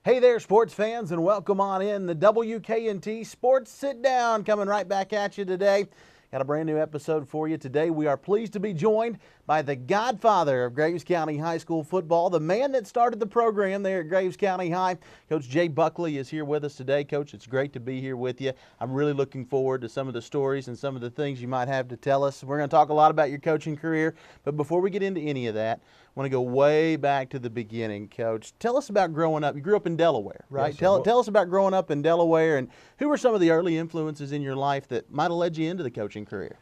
Hey there, sports fans, and welcome on in the WK&T Sports Sit Down, coming right back at you today. Got a brand new episode for you today. We are pleased to be joined by the godfather of Graves County High School football, the man that started the program there at Graves County High. Coach Jay Buckley is here with us today. Coach, it's great to be here with you. I'm really looking forward to some of the stories and some of the things you might have to tell us. We're going to talk a lot about your coaching career, but before we get into any of that, I want to go way back to the beginning, Coach. Tell us about growing up. You grew up in Delaware, right? Yes, Tell us about growing up in Delaware, and who were some of the early influences in your life that might have led you into the coaching career?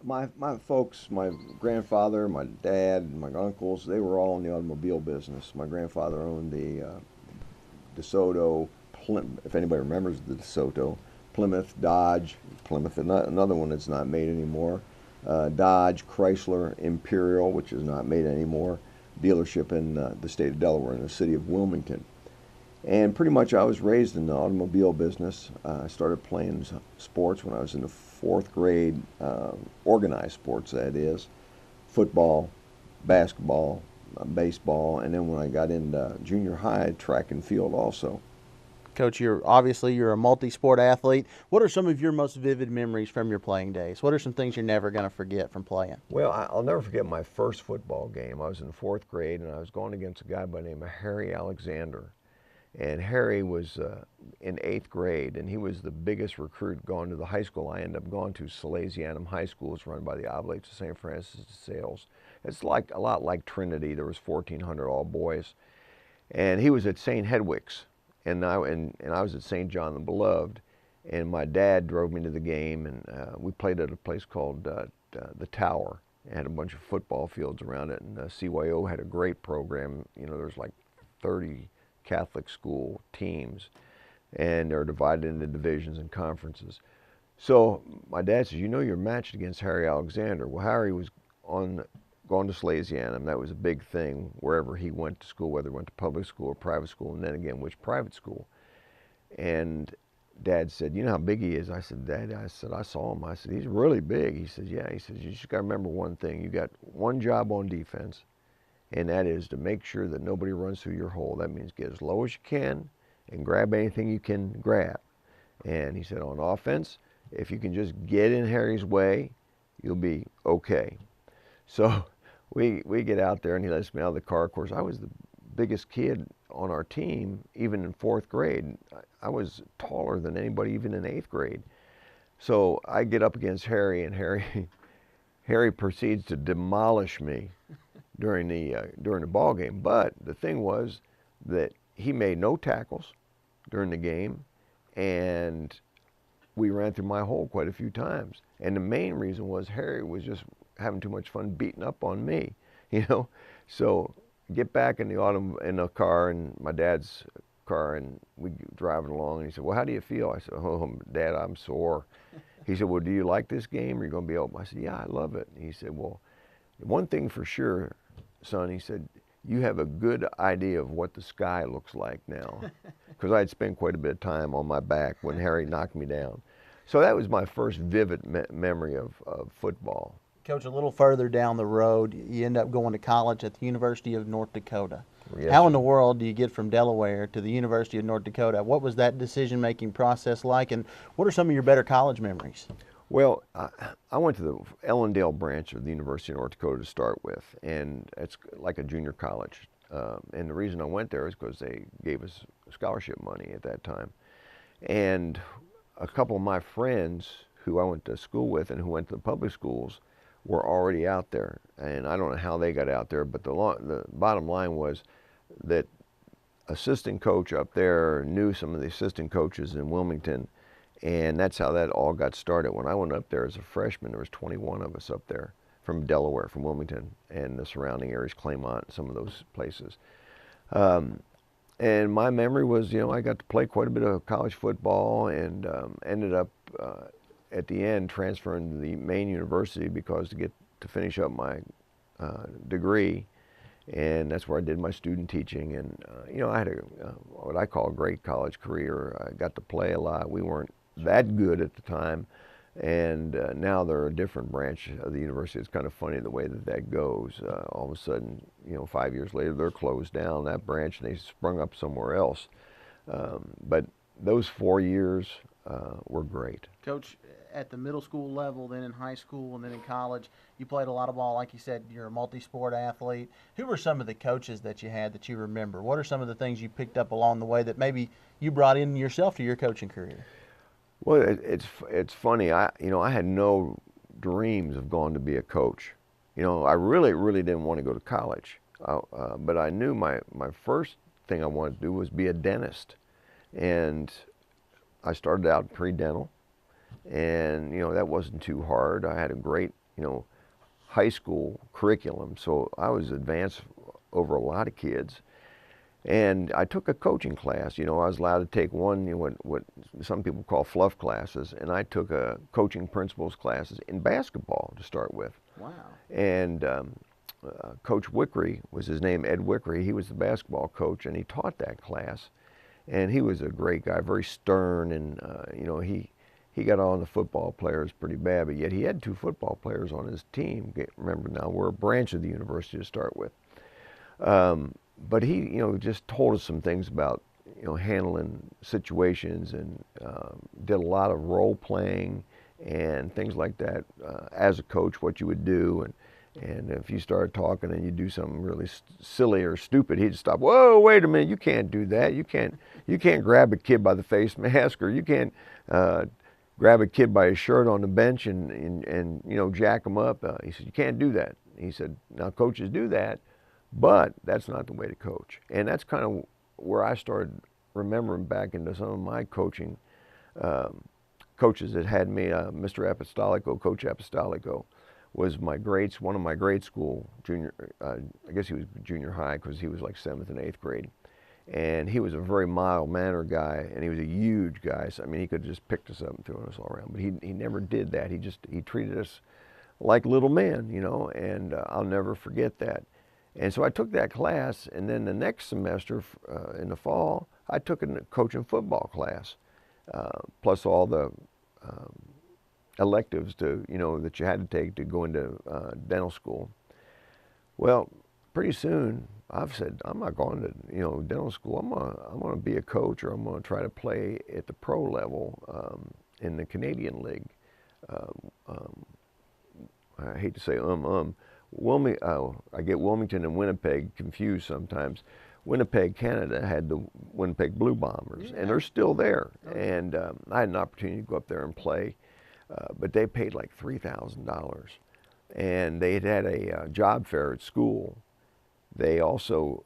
my folks, my grandfather, my dad, my uncles, they were all in the automobile business. My grandfather owned the DeSoto, if anybody remembers the DeSoto, Plymouth, Dodge, Plymouth, another one that's not made anymore, Dodge, Chrysler, Imperial, which is not made anymore, dealership in the state of Delaware, in the city of Wilmington. And pretty much I was raised in the automobile business. I started playing sports when I was in the fourth grade, organized sports, that is, football, basketball, baseball, and then when I got into junior high, track and field also. Coach, you're a multi-sport athlete. What are some of your most vivid memories from your playing days? What are some things you're never going to forget from playing? Well, I'll never forget my first football game. I was in the fourth grade, and I was going against a guy by the name of Harry Alexander. And Harry was in eighth grade, and he was the biggest recruit going to the high school I ended up going to. Salesianum High School is run by the Oblates of St. Francis de Sales. It's like a lot like Trinity. There was 1,400 all boys, and he was at St. Hedwig's, and I was at St. John the Beloved. And my dad drove me to the game, and we played at a place called the Tower. It had a bunch of football fields around it, and CYO had a great program. You know, there's like 30 Catholic school teams, and they're divided into divisions and conferences. So my dad says, you know, you're matched against Harry Alexander. Well, Harry was going to Salesianum. That was a big thing wherever he went to school, whether he went to public school or private school, and then again which private school. And Dad said, you know how big he is? I said, Dad, I saw him. I said, he's really big. He says, yeah. He says, you just got to remember one thing. You got one job on defense, and that is to make sure that nobody runs through your hole. That means get as low as you can and grab anything you can grab. And he said, on offense, if you can just get in Harry's way, you'll be okay. So we get out there, and he lets me out of the car. Of course, I was the biggest kid on our team, even in fourth grade. I was taller than anybody even in eighth grade. So I get up against Harry, and Harry proceeds to demolish me during the ball game. But the thing was that he made no tackles during the game, and we ran through my hole quite a few times. And the main reason was Harry was just having too much fun beating up on me, you know. So get back in the car, and my dad's car, and we driving along, and he said, well, how do you feel? I said, oh, Dad, I'm sore. He said, well, do you like this game, or are you going to be open? I said, yeah, I love it. And he said, well, one thing for sure, son, he said, you have a good idea of what the sky looks like now, because I'd spent quite a bit of time on my back when Harry knocked me down. So that was my first vivid memory of football. Coach, a little further down the road, you end up going to college at the University of North Dakota. Yes, How in sir. the world do you get from Delaware to the University of North Dakota? What was that decision-making process like, and what are some of your better college memories? Well, I went to the Ellendale branch of the University of North Dakota to start with, and it's like a junior college. And the reason I went there is because they gave us scholarship money at that time. And a couple of my friends who I went to school with and who went to the public schools were already out there. And I don't know how they got out there, but the bottom line was that assistant coach up there knew some of the assistant coaches in Wilmington, and that's how that all got started. When I went up there as a freshman, there was 21 of us up there from Delaware, from Wilmington, and the surrounding areas, Claymont, some of those places. And my memory was, you know, I got to play quite a bit of college football, and ended up at the end transferring to the main university because to finish up my degree, and that's where I did my student teaching. And you know, I had what I call a great college career. I got to play a lot. We weren't that good at the time, And now they're a different branch of the university. It's kind of funny the way that goes. All of a sudden, 5 years later, they're closed down, that branch, and they sprung up somewhere else. But those 4 years were great. Coach, at the middle school level, then in high school, and then in college, you played a lot of ball. Like you said, you're a multi-sport athlete. Who were some of the coaches that you had that you remember? What are some of the things you picked up along the way that maybe you brought in yourself to your coaching career? Well, it's funny. I had no dreams of going to be a coach. I really didn't want to go to college. But I knew my first thing I wanted to do was be a dentist. And I started out pre-dental, and that wasn't too hard. I had a great high school curriculum, so I was advanced over a lot of kids. And I took a coaching class. I was allowed to take one, what some people call fluff classes, and I took a coaching principles classes in basketball to start with. Wow. And Coach Wickery was his name, Ed Wickery. He was the basketball coach, and he taught that class. And he was a great guy, very stern, and he got on the football players pretty bad, but yet he had 2 football players on his team. Remember now, we're a branch of the university to start with. But he, just told us some things about, handling situations, and did a lot of role playing and things like that. As a coach, what you would do, and if you started talking and you do something really silly or stupid, he'd stop. Whoa, wait a minute! You can't do that. You can't grab a kid by the face mask, or you can't grab a kid by his shirt on the bench and jack him up. He said, you can't do that. He said, now coaches do that, but that's not the way to coach. And that's kind of where I started remembering back into some of my coaching coaches that had me. Mr. Apostolico, Coach Apostolico, was one of my grade school junior. I guess he was junior high because he was like 7th and 8th grade. And he was a very mild-mannered guy, and he was a huge guy. So, I mean, he could have just picked us up and thrown us all around. But he never did that. He treated us like little men, and I'll never forget that. And so I took that class, and then the next semester in the fall, I took a coaching football class, plus all the electives that you had to take to go into dental school. Well, pretty soon I've said I'm not going to dental school. I'm gonna be a coach, or I'm gonna try to play at the pro level in the Canadian League. I hate to say I get Wilmington and Winnipeg confused sometimes. Winnipeg, Canada had the Winnipeg Blue Bombers, and they're still there. And I had an opportunity to go up there and play, but they paid like $3,000. And they had a job fair at school. They also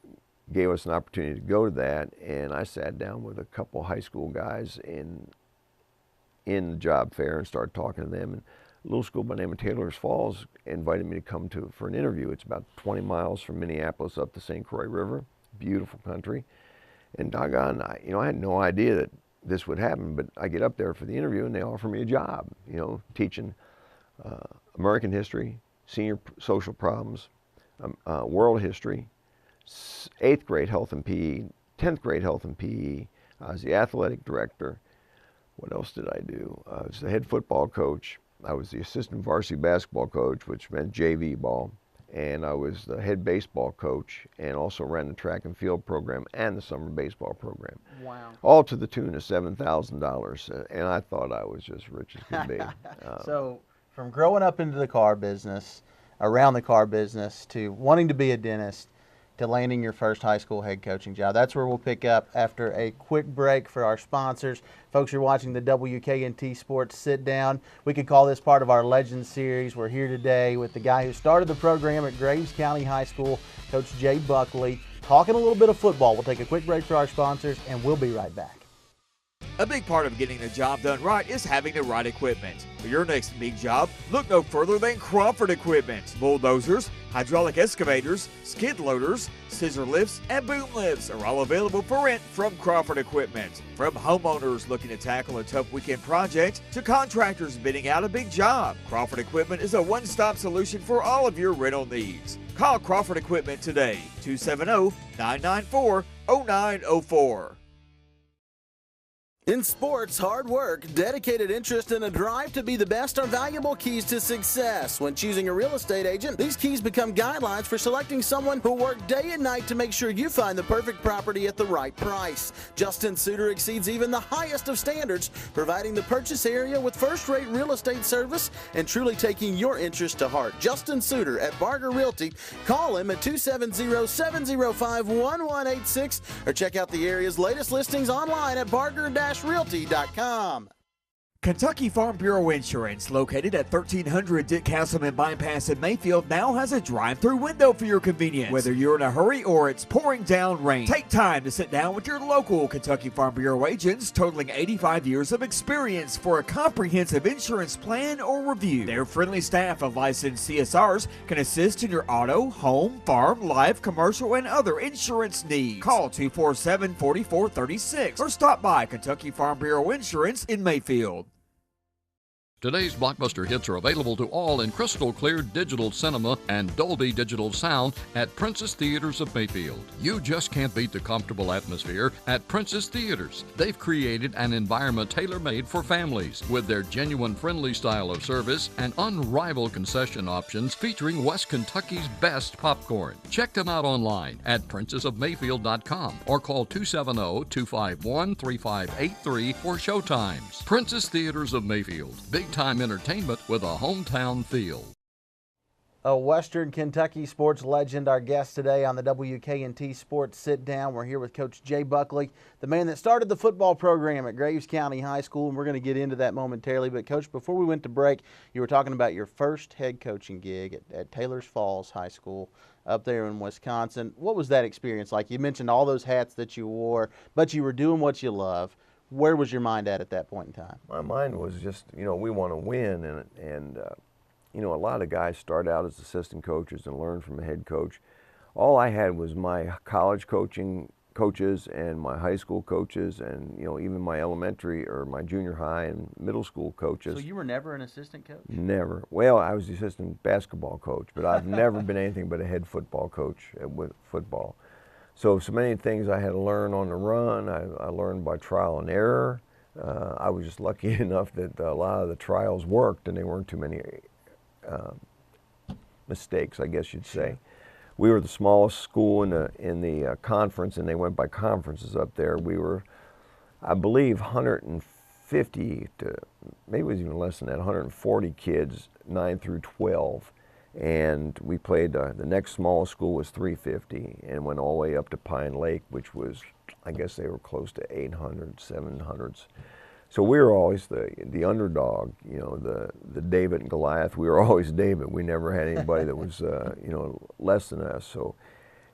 gave us an opportunity to go to that, and I sat down with a couple high school guys in the job fair and started talking to them. And a little school by the name of Taylor's Falls invited me to come for an interview. It's about 20 miles from Minneapolis up the St. Croix River. Beautiful country. And doggone, I had no idea that this would happen, but I get up there for the interview and they offer me a job, teaching American history, senior social problems, world history, 8th grade health and PE, 10th grade health and PE. I was the athletic director. What else did I do? I was the head football coach. I was the assistant varsity basketball coach, which meant JV ball. And I was the head baseball coach, and also ran the track and field program and the summer baseball program. Wow. All to the tune of $7,000. And I thought I was just rich as could be. So from growing up into the car business, around the car business, to wanting to be a dentist, to landing your first high school head coaching job. That's where we'll pick up after a quick break for our sponsors. Folks, you're watching the WK&T Sports Sit Down. We could call this part of our Legends series. We're here today with the guy who started the program at Graves County High School, Coach Jay Buckley, talking a little bit of football. We'll take a quick break for our sponsors, and we'll be right back. A big part of getting the job done right is having the right equipment. For your next big job, look no further than Crawford Equipment. Bulldozers, hydraulic excavators, skid loaders, scissor lifts, and boom lifts are all available for rent from Crawford Equipment. From homeowners looking to tackle a tough weekend project to contractors bidding out a big job, Crawford Equipment is a one-stop solution for all of your rental needs. Call Crawford Equipment today, 270-994-0904. In sports, hard work, dedicated interest, and a drive to be the best are valuable keys to success. When choosing a real estate agent, these keys become guidelines for selecting someone who will work day and night to make sure you find the perfect property at the right price. Justin Suter exceeds even the highest of standards, providing the purchase area with first-rate real estate service and truly taking your interest to heart. Justin Suter at Barger Realty. Call him at 270-705-1186 or check out the area's latest listings online at barger-realty.com. Kentucky Farm Bureau Insurance, located at 1300 Dick Castleman Bypass in Mayfield, now has a drive-through window for your convenience. Whether you're in a hurry or it's pouring down rain, take time to sit down with your local Kentucky Farm Bureau agents totaling 85 years of experience for a comprehensive insurance plan or review. Their friendly staff of licensed CSRs can assist in your auto, home, farm, life, commercial, and other insurance needs. Call 247-4436 or stop by Kentucky Farm Bureau Insurance in Mayfield. Today's blockbuster hits are available to all in crystal clear digital cinema and Dolby Digital sound at Princess Theaters of Mayfield. You just can't beat the comfortable atmosphere at Princess Theaters. They've created an environment tailor-made for families with their genuine friendly style of service and unrivaled concession options featuring West Kentucky's best popcorn. Check them out online at princessofmayfield.com or call 270-251-3583 for showtimes. Princess Theaters of Mayfield. Big-time entertainment with a hometown feel. A Western Kentucky sports legend, our guest today on the WK&T Sports Sit Down. We're here with Coach Jay Buckley, the man that started the football program at Graves County High School, and we're going to get into that momentarily. But, Coach, before we went to break, you were talking about your first head coaching gig at Taylor's Falls High School up there in Wisconsin. What was that experience like? You mentioned all those hats that you wore, but you were doing what you love. Where was your mind at that point in time? My mind was just, we want to win, and a lot of guys start out as assistant coaches and learn from a head coach. All I had was my college coaches and my high school coaches and, even my elementary or my junior high and middle school coaches. So you were never an assistant coach? Never. Well, I was the assistant basketball coach, but I've never been anything but a head football coach with football. So many things I had to learn on the run. I learned by trial and error. I was just lucky enough that a lot of the trials worked and there weren't too many mistakes, I guess you'd say. We were the smallest school in the conference, and they went by conferences up there. We were, I believe, 150 to, maybe it was even less than that, 140 kids, 9 through 12. And we played, the next smallest school was 350 and went all the way up to Pine Lake, which was, I guess they were close to 800, 700s. So we were always the underdog, the David and Goliath. We were always David. We never had anybody that was, less than us. So,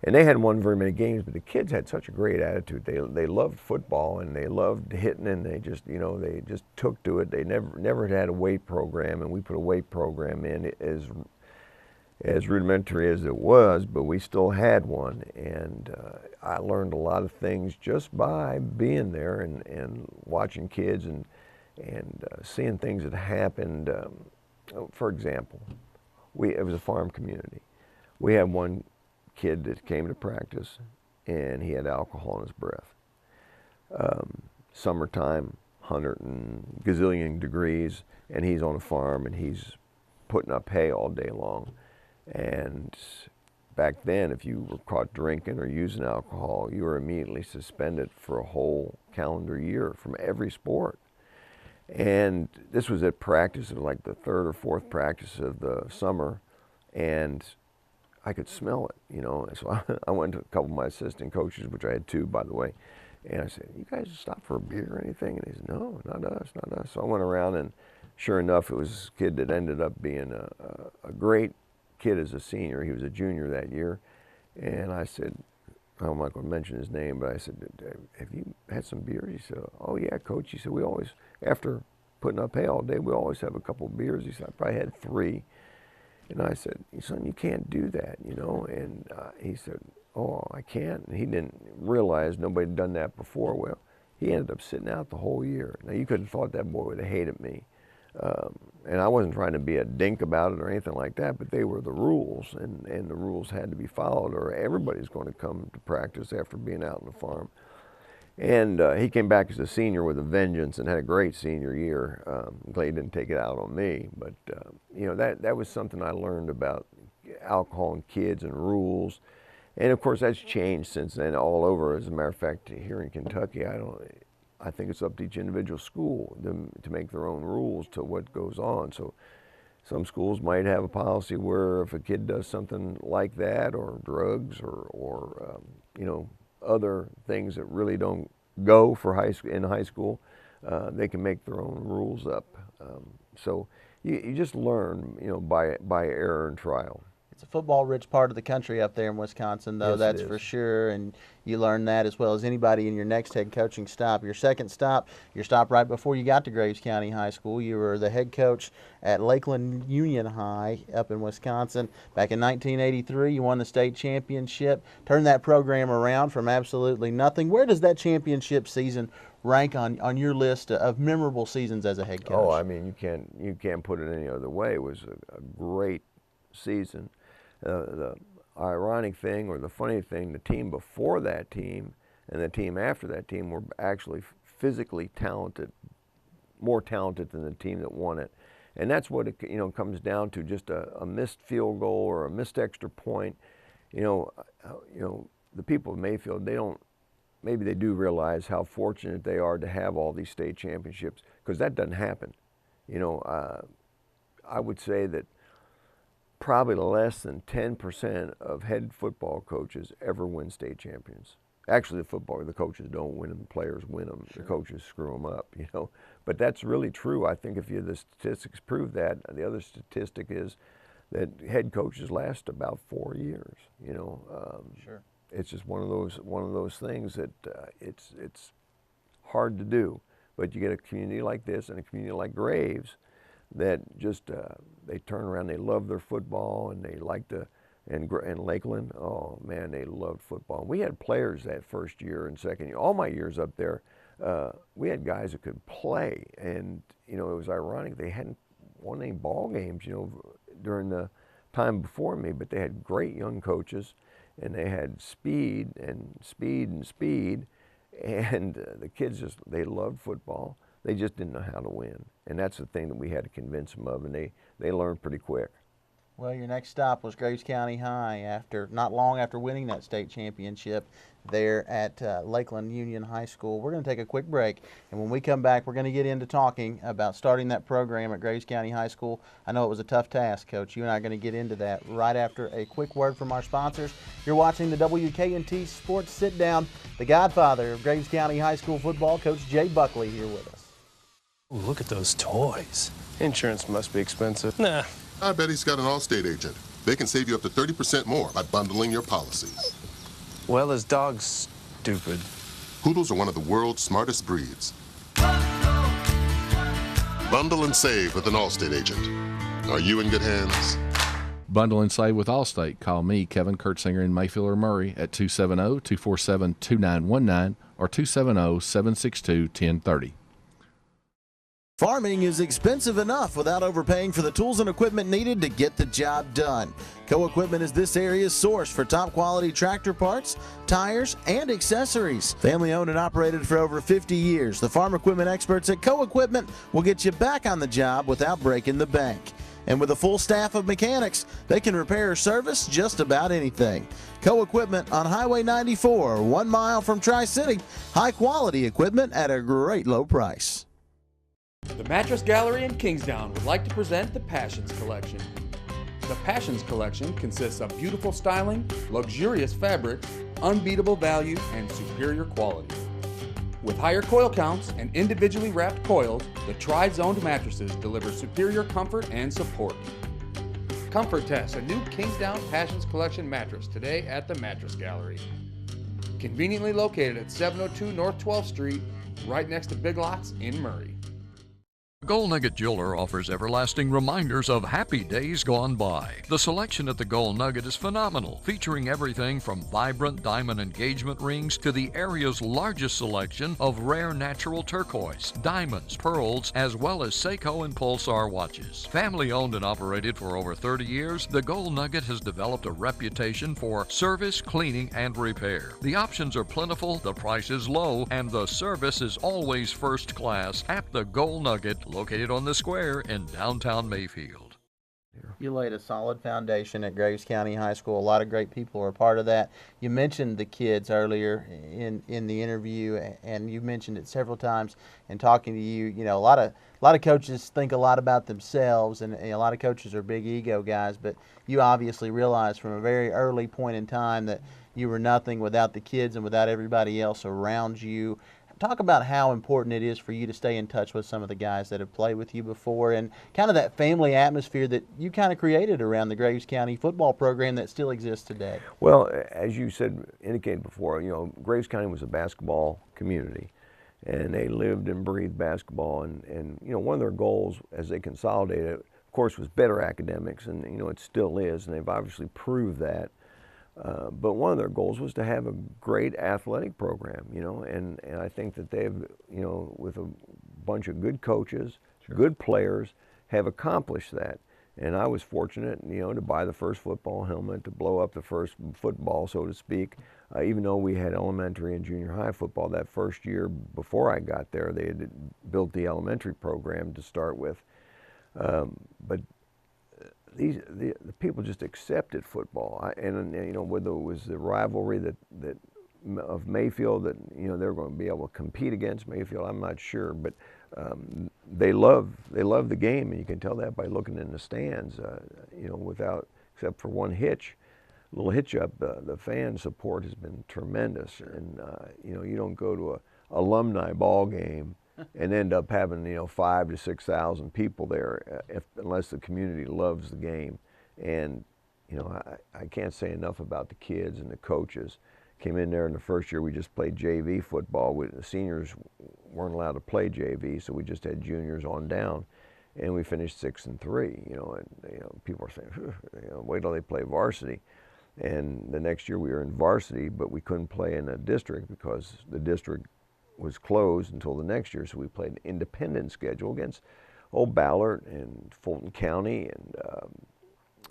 and they hadn't won very many games, but the kids had such a great attitude. They loved football and they loved hitting, and they just, they just took to it. They never had a weight program, and we put a weight program in as rudimentary as it was, but we still had one, and I learned a lot of things just by being there and watching kids and seeing things that happened. For example, it was a farm community. We had one kid that came to practice, and he had alcohol in his breath. Summertime, 100 and gazillion degrees, and he's on a farm, and he's putting up hay all day long. And back then, if you were caught drinking or using alcohol, you were immediately suspended for a whole calendar year from every sport. And this was at practice, it was like the third or fourth practice of the summer, and I could smell it, So I went to a couple of my assistant coaches, which I had two, by the way, and I said, "You guys stop for a beer or anything?" And he said, "No, not us, not us." So I went around, and sure enough, it was a kid that ended up being a great kid as a senior. He was a junior that year, and I said, I'm not going to mention his name, but I said, "Have you had some beers?" He said, "Oh yeah, Coach." He said, "We always, after putting up hay all day, we always have a couple of beers." He said, "I probably had 3. And I said, "Son, you can't do that, And he said, "Oh, I can't." And he didn't realize nobody had done that before. Well, he ended up sitting out the whole year. Now, you could have thought that boy would have hated me. And I wasn't trying to be a dink about it or anything like that, but they were the rules, and the rules had to be followed, or everybody's going to come to practice after being out on the farm. And he came back as a senior with a vengeance and had a great senior year. I'm glad he didn't take it out on me, but you know, that was something I learned about alcohol and kids and rules. And of course that's changed since then all over. As a matter of fact, here in Kentucky, I think it's up to each individual school to make their own rules to what goes on. So some schools might have a policy where if a kid does something like that, or drugs, or you know, other things that really don't go for in high school, they can make their own rules up. So you just learn, you know, by error and trial. It's a football-rich part of the country up there in Wisconsin, though, Yes, that's for sure, and you learn that as well as anybody in your next head coaching stop. Your second stop, your stop right before you got to Graves County High School. You were the head coach at Lakeland Union High up in Wisconsin. Back in 1983, you won the state championship, turned that program around from absolutely nothing. Where does that championship season rank on your list of memorable seasons as a head coach? Oh, I mean, you can't put it any other way. It was a great season. The ironic thing, or the funny thing, the team before that team and the team after that team were actually physically talented, more talented than the team that won it. And that's what it, you know, comes down to, just a missed field goal or a missed extra point. You know, the people of Mayfield, maybe they do realize how fortunate they are to have all these state championships, because that doesn't happen. You know, I would say that probably less than 10% of head football coaches ever win state champions. Actually, the coaches don't win them, the players win them. Sure. The coaches screw them up, you know. But that's really true. I think the statistics prove that. The other statistic is that head coaches last about 4 years, you know. Sure. It's just one of those things that it's hard to do. But you get a community like this and a community like Graves that just they turn around, they love their football, and they like to, and Lakeland, oh man, they loved football. We had players that first year and second year, all my years up there, we had guys that could play, and you know, it was ironic, they hadn't won any ball games, you know, during the time before me, but they had great young coaches, and they had speed, and the kids they loved football. They just didn't know how to win, and that's the thing that we had to convince them of, and they learned pretty quick. Well, your next stop was Graves County High, not long after winning that state championship there at Lakeland Union High School. We're going to take a quick break, and when we come back, we're going to get into talking about starting that program at Graves County High School. I know it was a tough task, Coach. You and I are going to get into that right after a quick word from our sponsors. You're watching the WK&T Sports Sit Down. The godfather of Graves County High School football, Coach Jay Buckley, here with us. Ooh, look at those toys. Insurance must be expensive. Nah. I bet he's got an Allstate agent. They can save you up to 30% more by bundling your policies. Well, his dog's stupid. Poodles are one of the world's smartest breeds. Bundle and save with an Allstate agent. Are you in good hands? Bundle and save with Allstate. Call me, Kevin Kurtzinger in Mayfield or Murray at 270-247-2919 or 270-762-1030. Farming is expensive enough without overpaying for the tools and equipment needed to get the job done. Co-Equipment is this area's source for top quality tractor parts, tires, and accessories. Family owned and operated for over 50 years, the farm equipment experts at Co-Equipment will get you back on the job without breaking the bank. And with a full staff of mechanics, they can repair or service just about anything. Co-Equipment on Highway 94, 1 mile from Tri-City. High quality equipment at a great low price. The Mattress Gallery in Kingstown would like to present the Passions Collection. The Passions Collection consists of beautiful styling, luxurious fabrics, unbeatable value, and superior quality. With higher coil counts and individually wrapped coils, the tri-zoned mattresses deliver superior comfort and support. Comfort test a new Kingstown Passions Collection mattress today at the Mattress Gallery. Conveniently located at 702 North 12th Street, right next to Big Lots in Murray. Gold Nugget Jeweler offers everlasting reminders of happy days gone by. The selection at the Gold Nugget is phenomenal, featuring everything from vibrant diamond engagement rings to the area's largest selection of rare natural turquoise, diamonds, pearls, as well as Seiko and Pulsar watches. Family owned and operated for over 30 years, the Gold Nugget has developed a reputation for service, cleaning, and repair. The options are plentiful, the price is low, and the service is always first class at the Gold Nugget, located on the square in downtown Mayfield. You laid a solid foundation at Graves County High School. A lot of great people are part of that. You mentioned the kids earlier in the interview, and you mentioned it several times in talking to you. You know, a lot of coaches think a lot about themselves, and a lot of coaches are big ego guys. But you obviously realized from a very early point in time that you were nothing without the kids and without everybody else around you. Talk about how important it is for you to stay in touch with some of the guys that have played with you before, and kind of that family atmosphere that you kind of created around the Graves County football program that still exists today. Well, as you indicated before, you know, Graves County was a basketball community, and they lived and breathed basketball. And you know, one of their goals as they consolidated, of course, was better academics, and you know, it still is, and they've obviously proved that. But one of their goals was to have a great athletic program, you know, and I think that they've, you know, with a bunch of good coaches, good players, have accomplished that. And I was fortunate, you know, to buy the first football helmet, to blow up the first football, so to speak. Even though we had elementary and junior high football that first year before I got there, they had built the elementary program to start with. But the people just accepted football, and you know, whether it was the rivalry that of Mayfield, that you know they're going to be able to compete against Mayfield, I'm not sure, but they love the game, and you can tell that by looking in the stands. You know, except for one little hitch up, the fan support has been tremendous, and you know, you don't go to a alumni ball game and end up having, you know, 5,000 to 6,000 people there, unless the community loves the game. And you know, I can't say enough about the kids and the coaches. Came in there in the first year, we just played JV football. The seniors weren't allowed to play JV, so we just had juniors on down, and we finished 6-3. You know, and you know, people are saying, you know, wait till they play varsity. And the next year we were in varsity, but we couldn't play in a district because the district was closed until the next year, so we played an independent schedule against Old Ballard and Fulton County and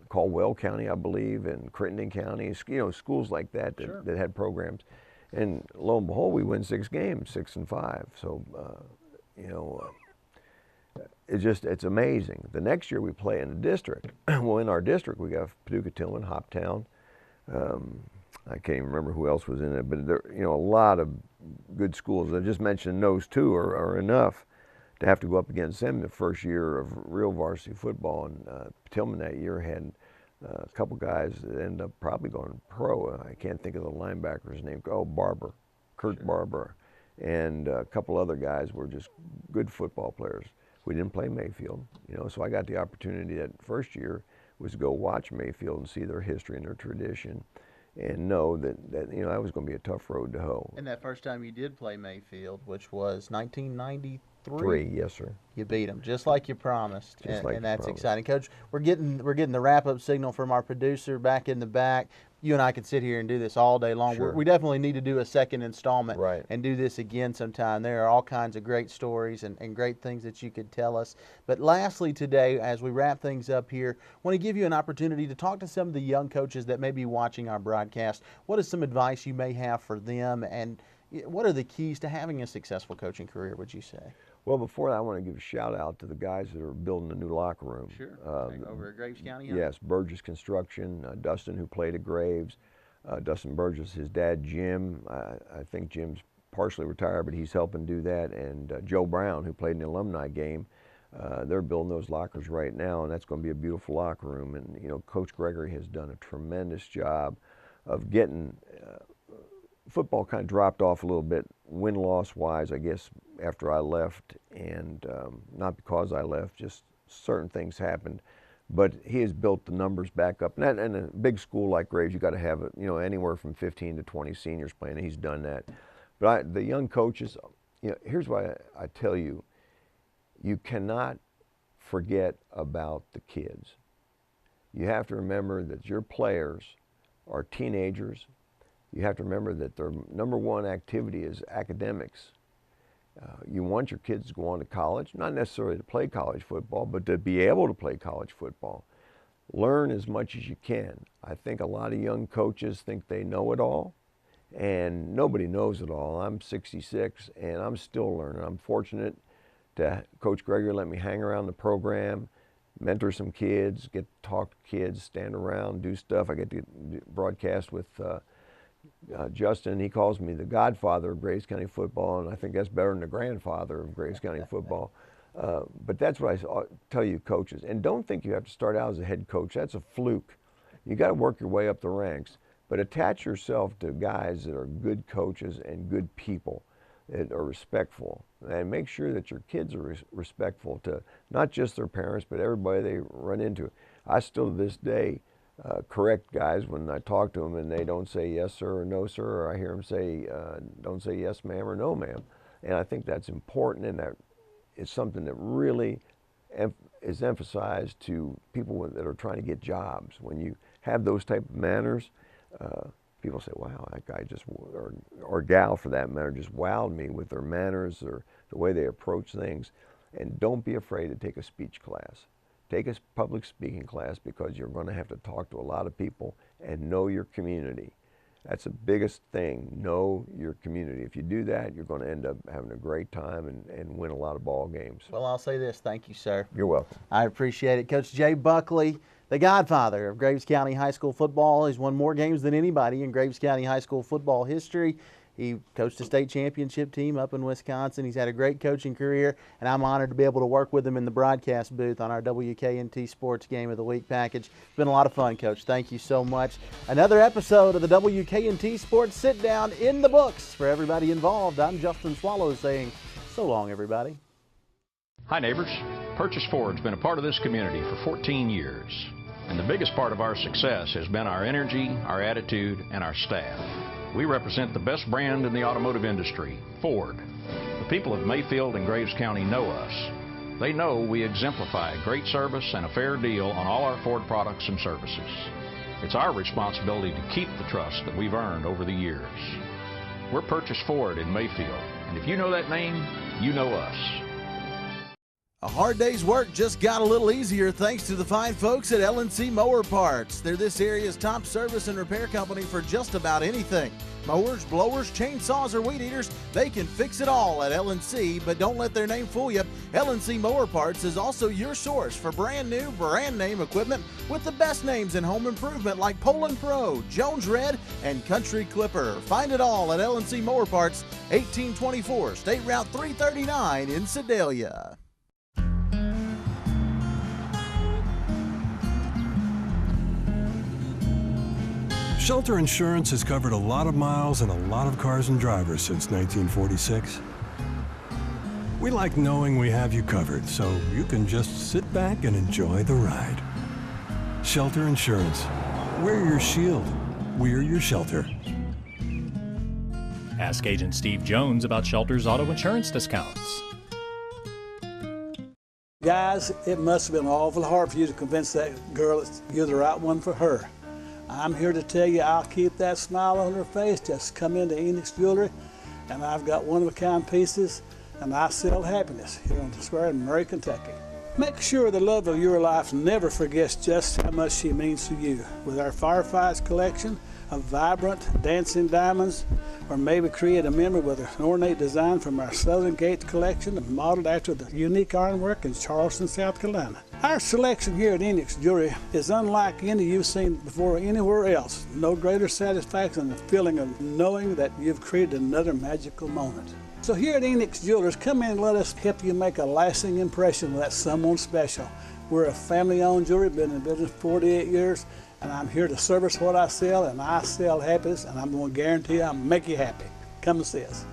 Caldwell County, I believe, and Crittenden County, you know, schools like that that had programs. And lo and behold, we win 6 games, 6-5. So, you know, it's amazing. The next year we play in the district. Well, in our district, we got Paducah, Tillman, Hoptown. I can't even remember who else was in it, but there, you know, a lot of good schools. I just mentioned those two are enough to have to go up against them the first year of real varsity football. And Tillman that year had a couple guys that ended up probably going pro. I can't think of the linebacker's name. Oh, Barber, Kurt Barber, and a couple other guys were just good football players. We didn't play Mayfield, you know, so I got the opportunity that first year was to go watch Mayfield and see their history and their tradition, and know that you know, that was going to be a tough road to hoe. And that first time you did play Mayfield, which was 1993. Yes, sir. You beat them just like you promised, Just like and you that's promised. exciting, Coach. We're getting the wrap-up signal from our producer back in the back. You and I could sit here and do this all day long. Sure. We definitely need to do a second installment Right. and do this again sometime. There are all kinds of great stories and great things that you could tell us. But lastly today, as we wrap things up here, I want to give you an opportunity to talk to some of the young coaches that may be watching our broadcast. What is some advice you may have for them, and what are the keys to having a successful coaching career, would you say? Well, before that, I want to give a shout out to the guys that are building a new locker room. Sure. Over at Graves County? Huh? Yes, Burgess Construction, Dustin, who played at Graves. Dustin Burgess, his dad, Jim. I think Jim's partially retired, but he's helping do that. And Joe Brown, who played in the alumni game. They're building those lockers right now, and that's going to be a beautiful locker room. And, you know, Coach Gregory has done a tremendous job of getting football kind of dropped off a little bit, win-loss wise, I guess, after I left, and not because I left, just certain things happened. But he has built the numbers back up. And in a big school like Graves, you got to have, you know, anywhere from 15 to 20 seniors playing, and he's done that. But the young coaches, you know, here's what I tell you. you cannot forget about the kids. You have to remember that your players are teenagers. You have to remember that their number one activity is academics. You want your kids to go on to college, not necessarily to play college football, but to be able to play college football. Learn as much as you can. I think a lot of young coaches think they know it all, and nobody knows it all. I'm 66, and I'm still learning. I'm fortunate to Coach Gregory let me hang around the program, mentor some kids, get to talk to kids, stand around, do stuff. I get to broadcast with Justin. He calls me the godfather of Graves County football, and I think that's better than the grandfather of Graves County football. But that's what I tell you coaches. And don't think you have to start out as a head coach. That's a fluke. You got to work your way up the ranks. But attach yourself to guys that are good coaches and good people that are respectful. And make sure that your kids are respectful to not just their parents, but everybody they run into. I still to this day correct guys when I talk to them and they don't say yes sir or no sir, or I hear them say don't say yes ma'am or no ma'am. And I think that's important, and that is something that really is emphasized to people that are trying to get jobs. When you have those type of manners, people say, wow, that guy just, or gal for that matter, just wowed me with their manners or the way they approach things. And don't be afraid to take a speech class. Take a public speaking class, because you're going to have to talk to a lot of people and know your community. That's the biggest thing, know your community. If you do that, you're going to end up having a great time and win a lot of ball games. Well, I'll say this. Thank you, sir. You're welcome. I appreciate it. Coach Jay Buckley, the godfather of Graves County High School football. He's won more games than anybody in Graves County High School football history. He coached a state championship team up in Wisconsin. He's had a great coaching career, and I'm honored to be able to work with him in the broadcast booth on our WK&T Sports Game of the Week package. It's been a lot of fun, Coach. Thank you so much. Another episode of the WK&T Sports Sit Down in the books. For everybody involved, I'm Justin Swallow saying so long, everybody. Hi, neighbors. Purchase Ford's been a part of this community for 14 years. And the biggest part of our success has been our energy, our attitude, and our staff. We represent the best brand in the automotive industry, Ford. The people of Mayfield and Graves County know us. They know we exemplify great service and a fair deal on all our Ford products and services. It's our responsibility to keep the trust that we've earned over the years. We're Purchase Ford in Mayfield, and if you know that name, you know us. A hard day's work just got a little easier thanks to the fine folks at L&C Mower Parts. They're this area's top service and repair company for just about anything. Mowers, blowers, chainsaws, or weed eaters, they can fix it all at L&C, but don't let their name fool you. L&C Mower Parts is also your source for brand new, brand name equipment with the best names in home improvement like Poland Pro, Jones Red, and Country Clipper. Find it all at L&C Mower Parts, 1824 State Route 339 in Sedalia. Shelter Insurance has covered a lot of miles and a lot of cars and drivers since 1946. We like knowing we have you covered, so you can just sit back and enjoy the ride. Shelter Insurance. We're your shield. We're your shelter. Ask Agent Steve Jones about Shelter's auto insurance discounts. Guys, it must have been awful hard for you to convince that girl that you're the right one for her. I'm here to tell you I'll keep that smile on her face. Just come into Enix Jewelry, and I've got one-of-a-kind pieces, and I sell happiness here on the square in Murray, Kentucky. Make sure the love of your life never forgets just how much she means to you. With our Fireflies collection of vibrant, dancing diamonds, or maybe create a memory with an ornate design from our Southern Gate collection modeled after the unique ironwork in Charleston, South Carolina. Our selection here at Enix Jewelry is unlike any you've seen before anywhere else. No greater satisfaction than the feeling of knowing that you've created another magical moment. So here at Enix Jewelers, come in and let us help you make a lasting impression with that someone special. We're a family-owned jewelry, been in business 48 years, and I'm here to service what I sell, and I sell happiness, and I'm going to guarantee I'll make you happy. Come and see us.